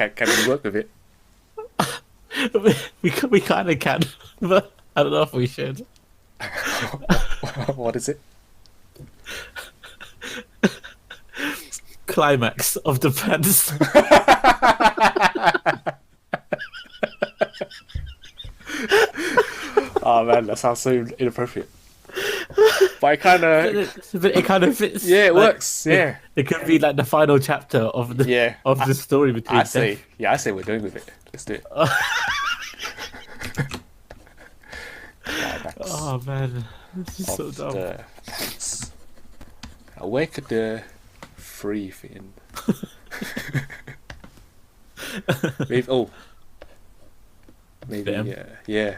Can we work with it? We kind of can, but I don't know if we should. What is it? Climax of the pants. Oh man, that sounds so inappropriate. But I kind of, But it kind of fits. yeah, it like, works. Yeah, it could be like the final chapter of the yeah. story between I say, Death. yeah, I say we're going with it. Let's do it. Climax Oh man, this is so of dumb. the pants. Where could the free fit in? Maybe. Oh, maybe. Them. Yeah.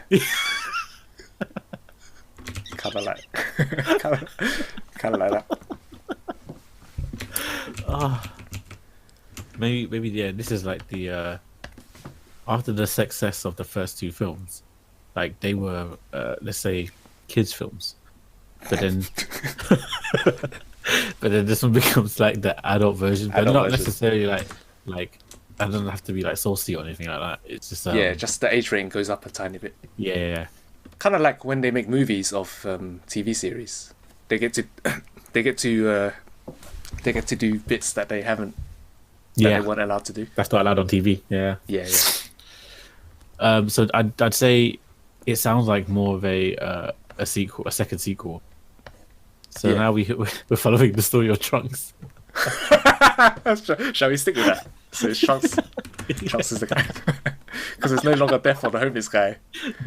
Kind of like, kind of like that. Maybe yeah. This is like the after the success of the first two films, like they were let's say kids films, but then but then this one becomes like the adult version, but Adult not version. necessarily like I don't have to be like saucy or anything like that. It's just Yeah, just the age rating goes up a tiny bit. yeah. Kind of like when they make movies of TV series, they get to they get to they get to do bits that they haven't that Yeah, they weren't allowed to do. that's not allowed on TV. Yeah. Yeah, yeah. So I'd say it sounds like more of a sequel, a second sequel. So Yeah. now we're following the story of Trunks. Shall we stick with that? So it's Trunks. Trunks is the guy because it's no longer Death or the homeless guy.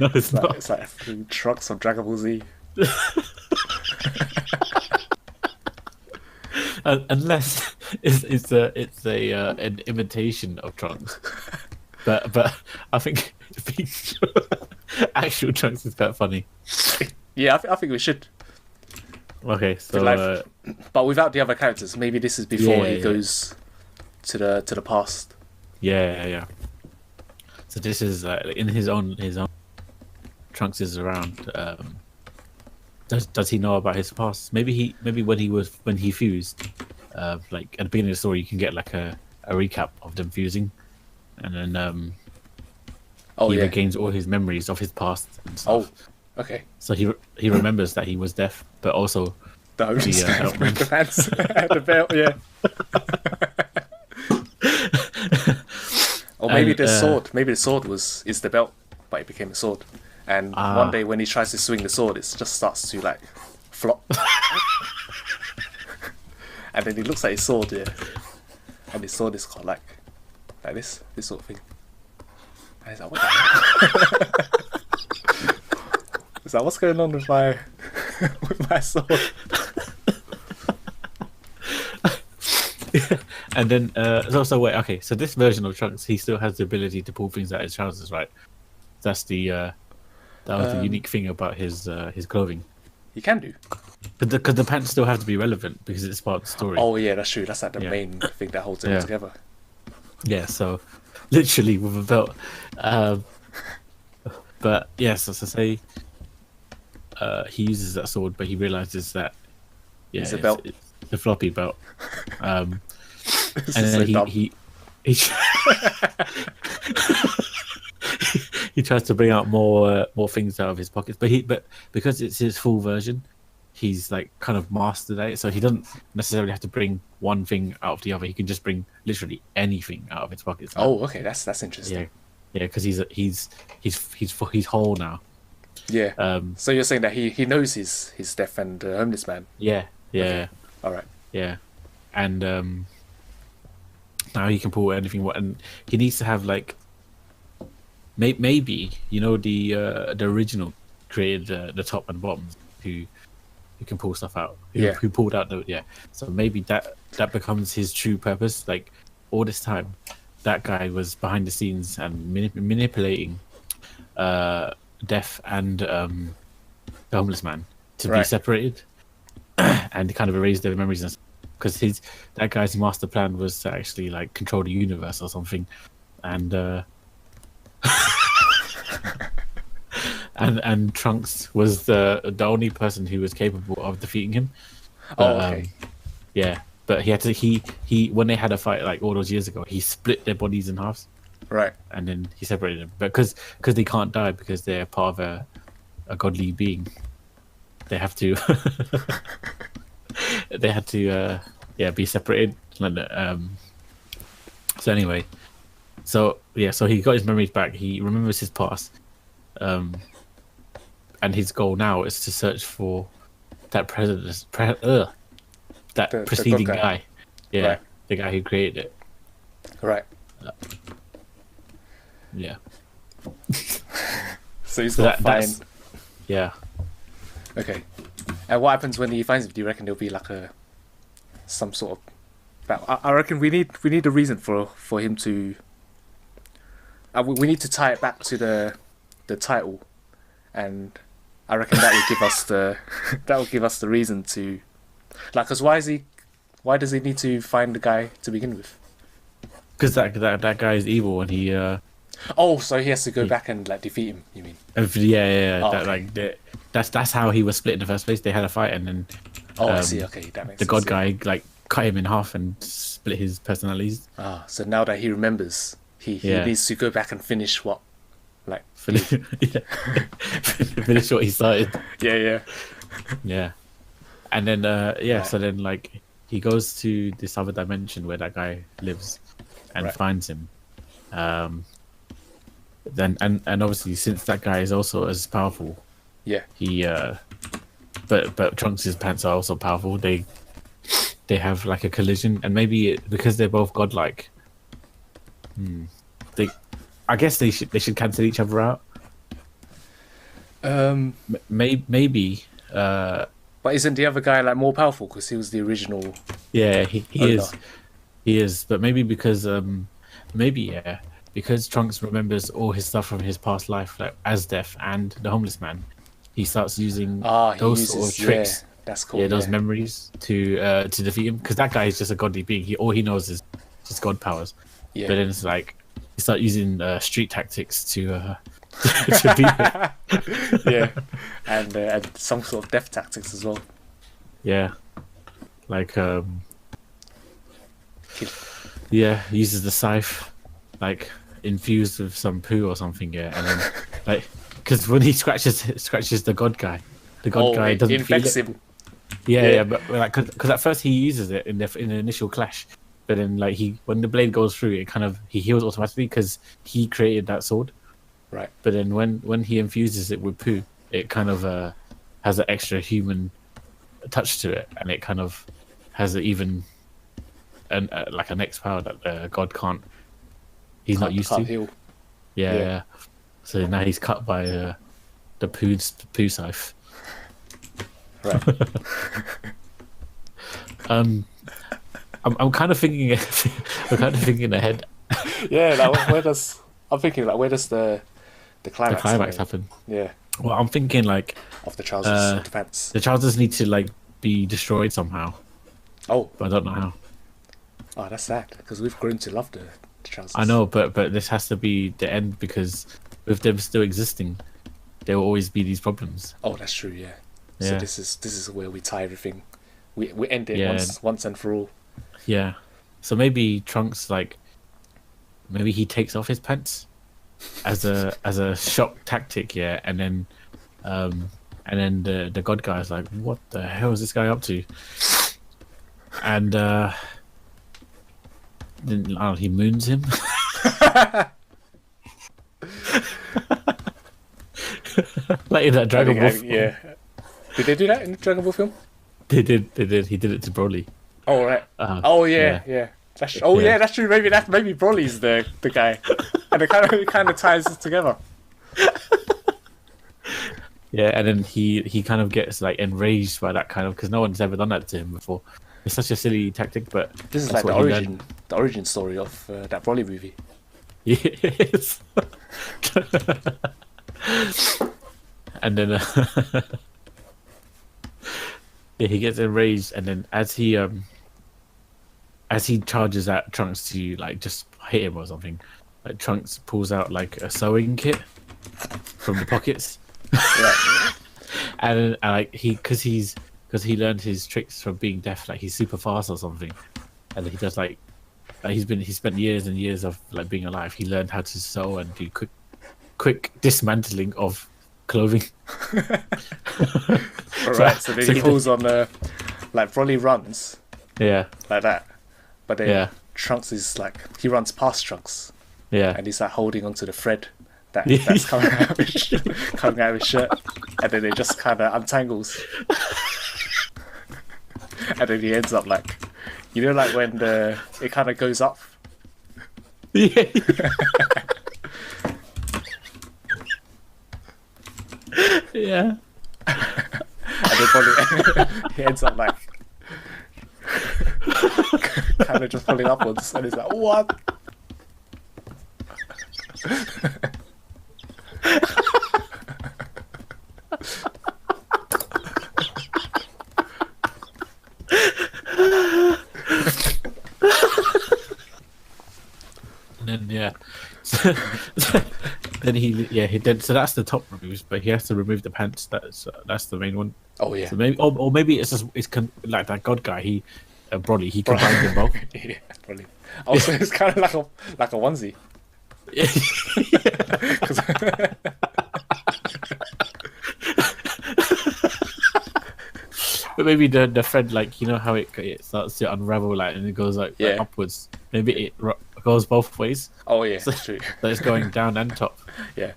No, it's Like, not. it's like Trunks from Dragon Ball Z. Unless it's a an imitation of Trunks. But I think actual Trunks is quite funny. Yeah, I think we should. Okay, so Like, but without the other characters. Maybe this is before Yeah, he yeah. goes to the past. yeah. So this is in his own Trunks is around. Does he know about his past? Maybe when he fused, like at the beginning of the story, you can get like a recap of them fusing, and then Oh he yeah. regains all his memories of his past and Oh, stuff. okay. So he remembers that he was deaf, but also The homeless The, guy help with the pants, the belt. Yeah. Or maybe And, the sword. Maybe the sword is the belt, but it became a sword. And one day when he tries to swing the sword, it just starts to like flop. And then he looks at his sword, yeah, and his sword is called like this sort of thing. And he's like, what the hell? He's like, what's going on with my with my sword? and then so wait, okay, so this version of Trunks, he still has the ability to pull things out his trousers, right? That's the the unique thing about his clothing. He can do. Because the pants still have to be relevant because it's part of the story. Oh yeah, that's true. That's like the Yeah. main thing that holds it all Yeah. together. Yeah, so literally with a belt. But yes, so say he uses that sword, but he realizes that It's a belt. it's a floppy belt. This And is then so dumb. he he tries to bring out more things out of his pockets, but because it's his full version, he's like kind of mastered at it, so he doesn't necessarily have to bring one thing out of the other. He can just bring literally anything out of his pockets. Oh, okay, that's interesting. Yeah, because he's whole now. Yeah. So you're saying that he knows his deaf and homeless man. Yeah. All right. Yeah, and now he can pull anything. And he needs to have like maybe the original created the top and bottoms who can pull stuff out. Who pulled out the So maybe that becomes his true purpose. Like all this time, that guy was behind the scenes and manipulating Deaf and the homeless man to be Right. separated and kind of erase their memories and because that guy's master plan was to actually like control the universe or something, and and Trunks was the only person who was capable of defeating him. Oh, okay. Yeah, but he had to he when they had a fight like all those years ago, he split their bodies in halves, Right. and then he separated them. But because they can't die because they're part of a godly being, they have to they had to be separated. So anyway, so he got his memories back. He remembers his past, and his goal now is to search for that preceding the guy. Yeah, right. the guy who created it. Right. Yeah. So he's got to find. Yeah. Okay. And what happens when he finds him? Do you reckon there'll be like some sort of battle? I reckon we need a reason for him to. We need to tie it back to the title, and I reckon that will give us the reason to, like, cause why does he need to find the guy to begin with? Because that guy is evil, and he. Oh, so he has to go back and like defeat him. You mean? Yeah. Oh, okay. That's how he was split in the first place. They had a fight, and then. I see. Okay, that makes the sense. god guy like cut him in half and split his personalities. So now that he remembers, he needs to go back and finish what, like finish what he started. Yeah. And then so then like he goes to this other dimension where that guy lives, and finds him. Then and obviously since that guy is also as powerful, he but Trunks' pants are also powerful. They have like a collision, and maybe because they're both godlike, I guess they should cancel each other out. Maybe. But isn't the other guy like more powerful because he was the original? Yeah, he is. But maybe because because Trunks remembers all his stuff from his past life, like Asdef and the homeless man, he starts using those sort of tricks. Yeah, that's cool. Yeah, those memories to defeat him, because that guy is just a godly being. All he knows is just god powers. Yeah. But then it's like he start using street tactics to beat him. Yeah, and some sort of death tactics as well. Yeah, like uses the scythe, like infused with some poo or something. Yeah, and then like because when he scratches the god guy doesn't infects feel it. him. Yeah, but like because at first he uses it in the initial clash, but then like when the blade goes through, it kind of he heals automatically because he created that sword. Right. But then when he infuses it with poo, it kind of has an extra human touch to it, and it kind of has like an X power that God can't. He's not used to. Heal. Yeah. So now he's cut by the poo scythe. Right. I'm kind of thinking. I'm kind of thinking ahead. Yeah, like where does the climax happen? Yeah. Well, I'm thinking like of the trousers of the pants. The trousers need to like be destroyed somehow. Oh, but I don't know how. Oh, that's sad because we've grown to love the trousers. I know, but this has to be the end, because with them still existing, there will always be these problems. Oh, that's true. Yeah. So this is where we tie everything. We end it once and for all. Yeah. So maybe Trunks maybe he takes off his pants as a shock tactic, and then the god guy is like, what the hell is this guy up to? And then he moons him. Like in that Dragon Ball film. Yeah. Did they do that in the Dragon Ball film? They did. He did it to Broly. Oh right. Yeah. That's true. Maybe Broly's the guy, and it kind of ties it together. Yeah, and then he kind of gets like enraged by that kind of, because no one's ever done that to him before. It's such a silly tactic, but this is like the origin story of that Broly movie. Yes. And then he gets enraged, and then as he charges at Trunks to like just hit him or something, like Trunks pulls out like a sewing kit from the pockets. Right. And like because he's because he learned his tricks from being deaf. Like he's super fast or something, and he does like he spent years and years of like being alive. He learned how to sew and do quick dismantling of clothing. All right. So then he pulls on like Broly runs Yeah, like that, but then yeah, Trunks is like he runs past Trunks yeah. and he's like holding onto the thread Yeah. that's coming out of coming out of his shirt, and then it just kind of untangles, and then he ends up like, you know, like when it kind of goes up. Yeah. Yeah. And then probably he ends up like kind of just pulling upwards, and he's like, what? And then yeah, then he did. So that's the top removes, but he has to remove the pants. That's the main one. Oh yeah. So maybe, or maybe it's just like that god guy. Broly. He combined them both. Yeah, probably. Also, it's kind of like a onesie. Yeah. 'Cause- But maybe the thread, like you know how it starts to unravel, like and it goes like Yeah. upwards. Maybe it goes both ways. Oh yeah, So, true. so it's going down and top, Yeah,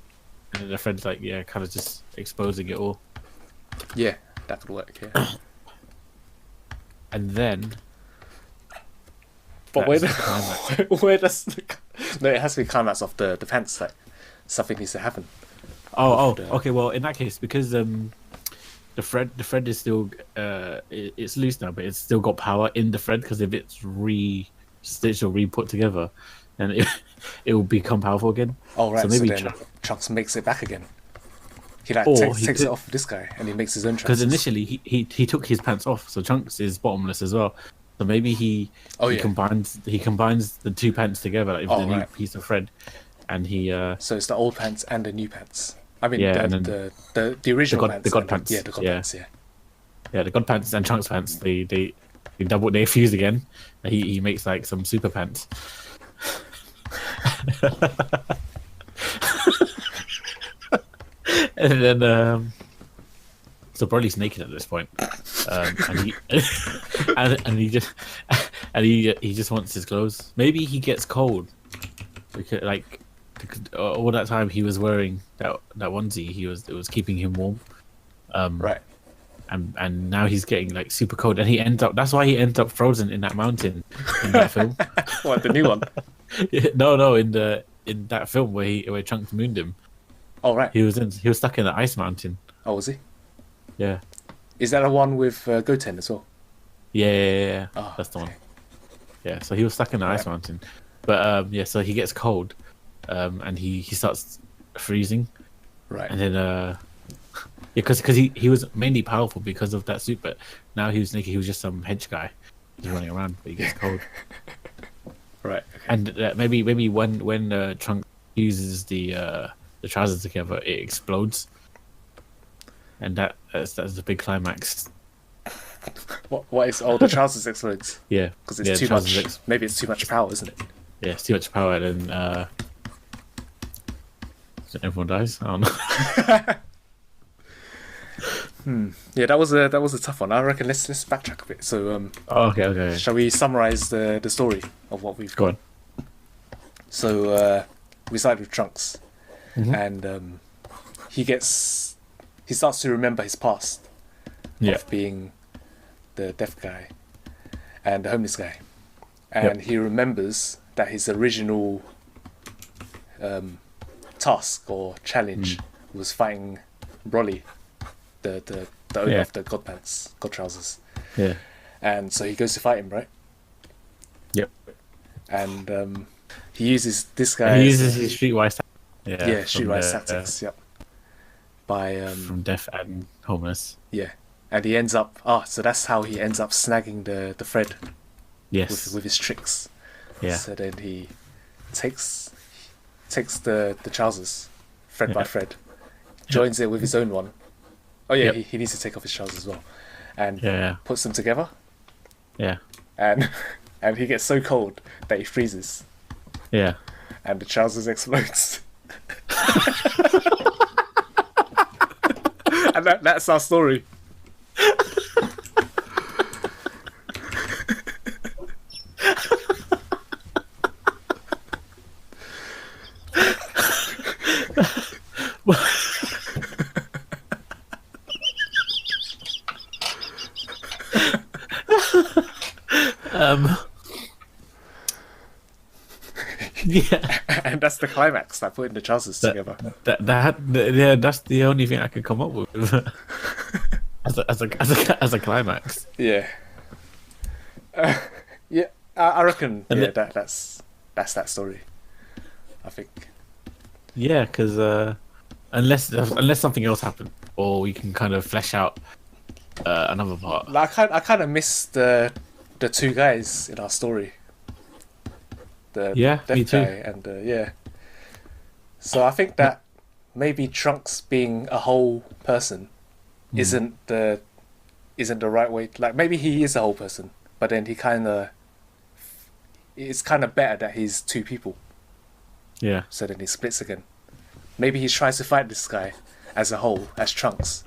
and then the thread's like kind of just exposing it all. yeah, that could work. Yeah. And then, But where that's the climax. where does no? It has to be climax of the pants. Like something needs to happen. Oh, the- okay. Well, in that case, because the thread is still it's loose now, but it's still got power in the thread because if it's re-stitched or re-put together, then it will become powerful again. Oh right. So So, maybe then Trunks makes it back again. He like Or takes, he takes could- it off this guy, and he makes his own Because trousers. initially he took his pants off, so Trunks is bottomless as well. So maybe he yeah. combines the two pants together like, with Oh, a new right. piece of thread, and he So it's the old pants and the new pants. I mean, Yeah, and the original god- pants. the god and pants, Yeah, the god yeah. pants. Yeah. yeah the god pants and Trunks pants they fuse again. And he makes like some super pants. And then so Broly's naked at this point, and he and he just wants his clothes. Maybe he gets cold because all that time he was wearing that onesie, it was keeping him warm. Right. And now he's getting like super cold, and that's why he ends up frozen in that mountain in that film. What, the new one? No, in that film where Trunks mooned him, Oh right. he was stuck in the ice mountain. Oh, was he? Yeah. Is that the one with Goten as well? Yeah. Oh, That's the one. okay. Yeah, so he was stuck in the ice Right. mountain. But so he gets cold, and he starts freezing, Right. and then because he was mainly powerful because of that suit, but now he was naked. He was just some hedge guy, just running around, but he gets cold. Right. Okay. And maybe when Trunks uses the trousers together, it explodes, and that's the big climax. What is? Oh, the trousers explodes Yeah, because it's yeah, too trousers much. Maybe it's too much power, isn't it? Yeah, it's too much power, and then everyone dies. I don't know. Yeah, that was a tough one. I reckon let's backtrack a bit. So Oh, okay. shall we summarize the story of what we've Go got? on. So we started with Trunks, Mhm. and he starts to remember his past Yeah, of being the deaf guy and the homeless guy, and he remembers that his original task or challenge was fighting Broly, the owner Yeah. of the god pants, god trousers, yeah, and so he goes to fight him, right? yep. And he uses this guy. He uses his streetwise. yeah, streetwise from the- tactics. Yep. By from deaf and homeless. yeah, and he ends up so that's how he ends up snagging the thread Yes. with his tricks. Yeah. So then he takes the trousers thread by Yeah. thread, joins it with his own one. Oh yeah, Yep. he needs to take off his trousers as well, and Yeah. puts them together, Yeah. and and he gets so cold that he freezes, Yeah. and the trousers explodes. And that's our story. Yeah. And that's the climax, like putting the trousers together. Yeah, that's the only thing I could come up with as a climax. Yeah. Yeah, I reckon. And Yeah, that's that story. I think. Yeah, because unless something else happened, or we can kind of flesh out another part. Like, I kind of miss the two guys in our story. The Yeah, deaf me too. guy and yeah. So I think that maybe Trunks being a whole person isn't the right way. Like, maybe he is a whole person, but then it's kind of better that he's two people. Yeah. So then he splits again. Maybe he tries to fight this guy as a whole, as Trunks.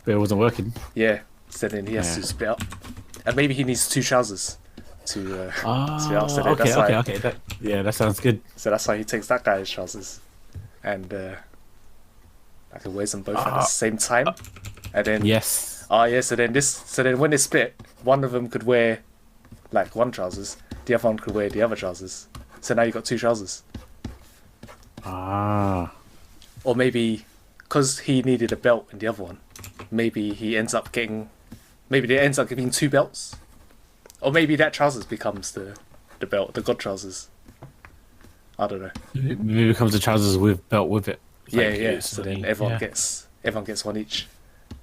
But it wasn't working. Yeah. So then he has to split up, and maybe he needs two trousers to split up. So then Okay. That sounds good. So that's why he takes that guy's trousers, and like he wears them both at the same time, and then Yes. So then when they split, one of them could wear like one trousers, the other one could wear the other trousers. So now you got two trousers. Or maybe because he needed a belt in the other one, maybe they ends up giving two belts, or maybe that trousers becomes the belt, the god trousers. I don't know. It becomes the trousers with belt with it. Yeah. So then everyone gets one each.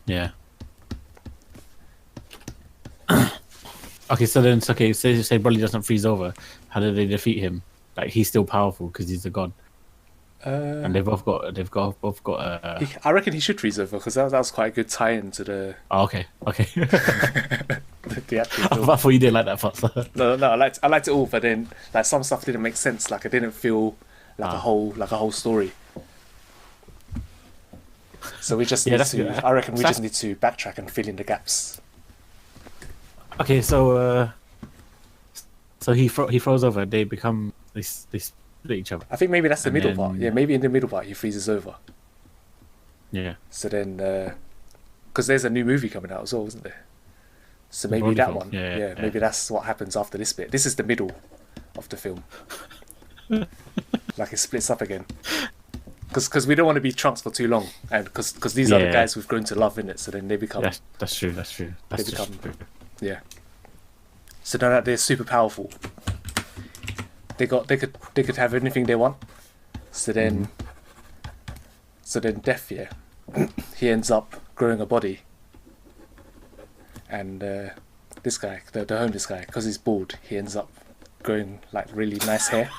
Yeah. Okay, so then say Broly doesn't freeze over. How do they defeat him? Like, he's still powerful because he's a god, and they've both got. I reckon he should freeze over because that was quite a good tie-in to the Oh, okay. the actual film. I thought you didn't like that part. So. No, I liked it all, but then like some stuff didn't make sense. Like, it didn't feel like a whole story. So we just need that's to. good. I reckon we just need to backtrack and fill in the gaps. Okay, so he throws over. They become they split each other. I think maybe that's the And middle then- part. Yeah, maybe in the middle part he freezes over. Yeah. So then, because there's a new movie coming out as well, isn't there? So maybe Broly that film. one. Yeah. Maybe that's what happens after this bit. This is the middle of the film. Like, it splits up again. Because we don't want to be Trunks for too long, and because these are the guys we've grown to love, in it. So then they become. That's true. That's become. true. Yeah. So now that they're super powerful, they could have anything they want. So then, Death, he ends up growing a body, and this guy, the homeless guy, because he's bald, he ends up growing like really nice hair.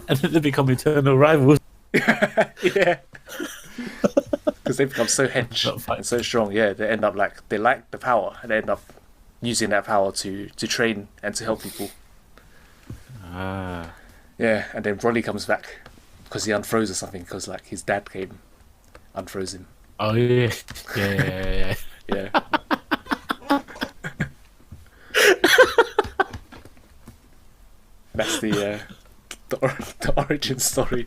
And then they become eternal rivals. Yeah. Because they become so hench and so strong. Yeah, they end up they like the power, and they end up using that power to train and to help people. Yeah, and then Broly comes back because he unfroze or something, because like his dad came, unfroze him. Oh yeah. Yeah. Yeah. That's the origin story